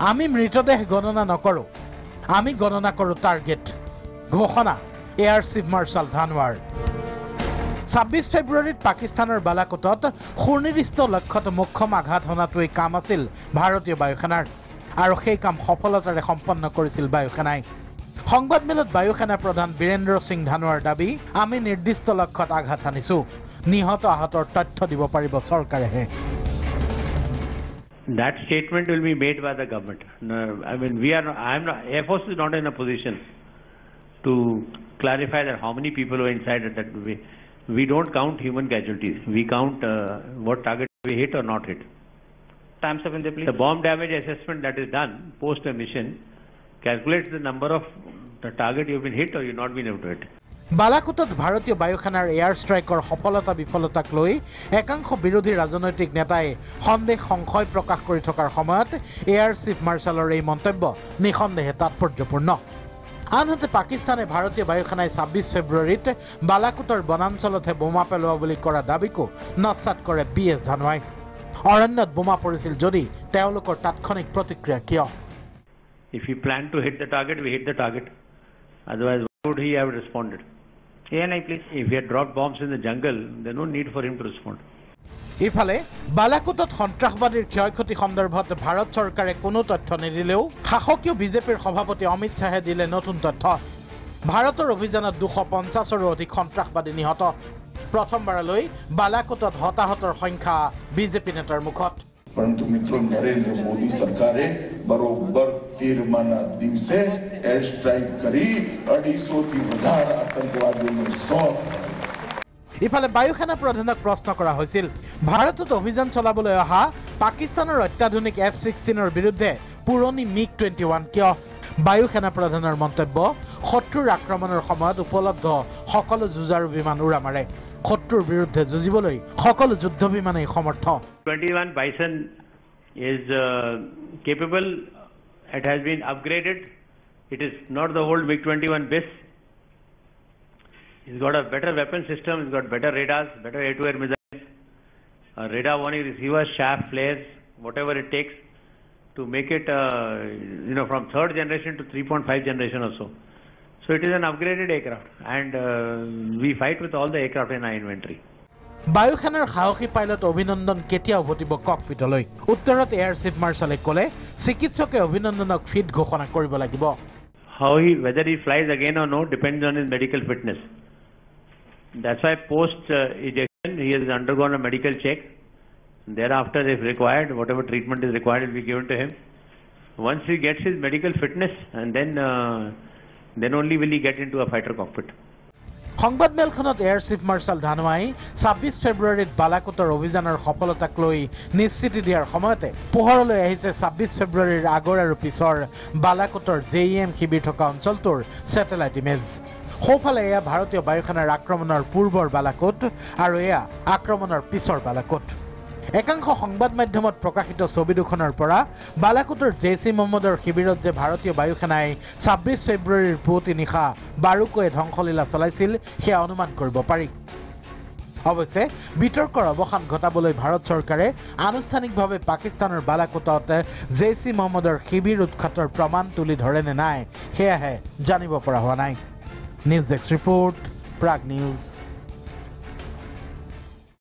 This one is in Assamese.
আমি মৃতদেহ গণনা নকৰো আমি গণনা কৰো টাৰ্গেট ঘোষণা এয়াৰ চিফ মাৰ্শাল ধানোৱাৰ 26 ফেব্ৰুৱাৰীত পাকিস্তানৰ বালাকোটত সুনিৰ্দিষ্ট লক্ষ্যত মুখ্যম আঘাত হনাটোই কাম আছিল ভাৰতীয় বায়ুসেনাৰ আৰু সেই কাম সফলতাৰে সম্পন্ন কৰিছিল বায়ুসেনাই সংবাদমেলত বায়ুসেনা প্ৰধান বীৰেন্দ্ৰ সিং ধানোৱাৰ দাবী আমি নিৰ্দিষ্ট লক্ষ্যত আঘাত হানিছো নিহত আহতৰ তথ্য দিব পাৰিব চৰকাৰেহে That statement will be made by the government. No, I mean, Air Force is not in a position to clarify that how many people were inside at that way. We don't count human casualties. We count what target we hit or not hit. Times up in the please. The bomb damage assessment that is done post a mission calculates the number of the target you've been hit or you've not been able to hit. বালাকোটত ভাৰতীয় বায়ুসেনাৰ এয়াৰ ষ্ট্ৰাইকৰ সফলতা বিফলতাক লৈ একাংশ বিৰোধী ৰাজনৈতিক নেতাই সন্দেহ সংশয় প্ৰকাশ কৰি থকাৰ সময়ত এয়াৰ চিফ মাৰ্শালৰ এই মন্তব্য নিঃসন্দেহে তাৎপৰ্যপূৰ্ণ আনহাতে পাকিস্তানে ভাৰতীয় বায়ুসেনাই 26 ফেব্ৰুৱাৰীত বালাকোটৰ বনাঞ্চলতহে বোমা পেলোৱা বুলি কৰা দাবীকো নস্যাৎ কৰে বিএছ ধানোৱাই অৰণ্যত বোমা পৰিছিল যদি তেওঁলোকৰ তাৎক্ষণিক প্ৰতিক্ৰিয়া কিয় If he planned to hit the target, we hit the target. Otherwise, why would he have responded? ANI, please. If he had dropped bombs in the jungle, there's no need for him to respond. ইফালে বালাকোটত সন্ত্ৰাসবাদীৰ ক্ষয়ক্ষতি সন্দৰ্ভত ভাৰত চৰকাৰে কোনো তথ্য নিদিলেও শাসকীয় বিজেপিৰ সভাপতি অমিত শাহে দিলে নতুন তথ্য ভাৰতৰ অভিযানত 250ৰো অধিক সন্ত্ৰাসবাদী নিহত প্ৰথমবাৰলৈ বালাকোটত হতাহতৰ সংখ্যা বিজেপি নেতাৰ মুখত परंतु मित्रों नरेंद्र मोदी सरकारे बरोबर 13 दिवसे एयर स्ट्राइक करी 250 થી વધારે આતંકવાદીઓને ইফালে বায়ুসেনা প্ৰধানক প্ৰশ্ন কৰা হৈছিল ভাৰতত অভিযান চলাবলৈ অহা পাকিস্তানৰ অত্যাধুনিক F-16ৰ বিৰুদ্ধে পুৰণি MiG-21 কিয় বায়ুসেনা প্ৰধানৰ মন্তব্য শত্ৰুৰ আক্ৰমণৰ সময়ত উপলব্ধ সকলো যুঁজাৰু বিমান উৰা মাৰে শত্ৰুৰ বিৰুদ্ধে যুঁজিবলৈ সকলো যুদ্ধ বিমানেই সমৰ্থ 21 Bison is capable. It has been upgraded. It is not the old MiG-21 BIS. It's got a better weapon system. It's got better radars, better air-to-air missiles, radar warning receivers, shaft flares, whatever it takes to make it, from 3rd generation to 3.5 generation or so. So it is an upgraded aircraft, and we fight with all the aircraft in our inventory. বায়ুসেনাৰ সাহসী পাইলট অভিনন্দন কেতিয়া উভতিব ককপিটলৈ উত্তৰত এয়াৰ চিফ মাৰ্শালে ক'লে চিকিৎসকে অভিনন্দনক ফিট ঘোষণা কৰিব লাগিব Whether he flies again or no depends on his medical fitness. That's why post ejection he has undergone a medical check. Thereafter, if required, whatever treatment is required will be given to him. Once he gets his medical fitness, and then only will he get into a fighter cockpit. সংবাদমেলখনত এয়াৰ চিফ মাৰ্শাল ধানোৱাই 26 ফেব্ৰুৱাৰীত বালাকোটৰ অভিযানৰ সফলতাক লৈ নিশ্চিতি দিয়াৰ সময়তে পোহৰলৈ আহিছে 26 ফেব্ৰুৱাৰীৰ আগৰ আৰু পিছৰ বালাকোটৰ JEM শিবিৰ থকা অঞ্চলটোৰ ছেটেলাইট ইমেজ সোঁফালে এয়া ভাৰতীয় বায়ুসেনাৰ আক্ৰমণৰ পূৰ্বৰ বালাকোট আৰু এয়া আক্ৰমণৰ পিছৰ বালাকোট একাংশ সংবাদ মাধ্যমত প্ৰকাশিত ছবি দুখনৰ পৰা বালাকোটৰ জেইচ-ই মহম্মদৰ শিবিৰত যে ভাৰতীয় বায়ুসেনাই 26 ফেব্ৰুৱাৰীৰ পুৱতি নিশা বাৰুকৈ ধ্বংসলীলা চলাইছিল সেয়া অনুমান কৰিব পাৰি অৱশ্যে বিতৰ্কৰ অৱসান ঘটাবলৈ ভাৰত চৰকাৰে আনুষ্ঠানিকভাৱে পাকিস্তানৰ বালাকোটত জেইচ-ই মহম্মদৰ শিবিৰ উৎখাতৰ প্ৰমাণ তুলি ধৰে নে নাই সেয়াহে জানিব পৰা হোৱা নাই news desk report Prag news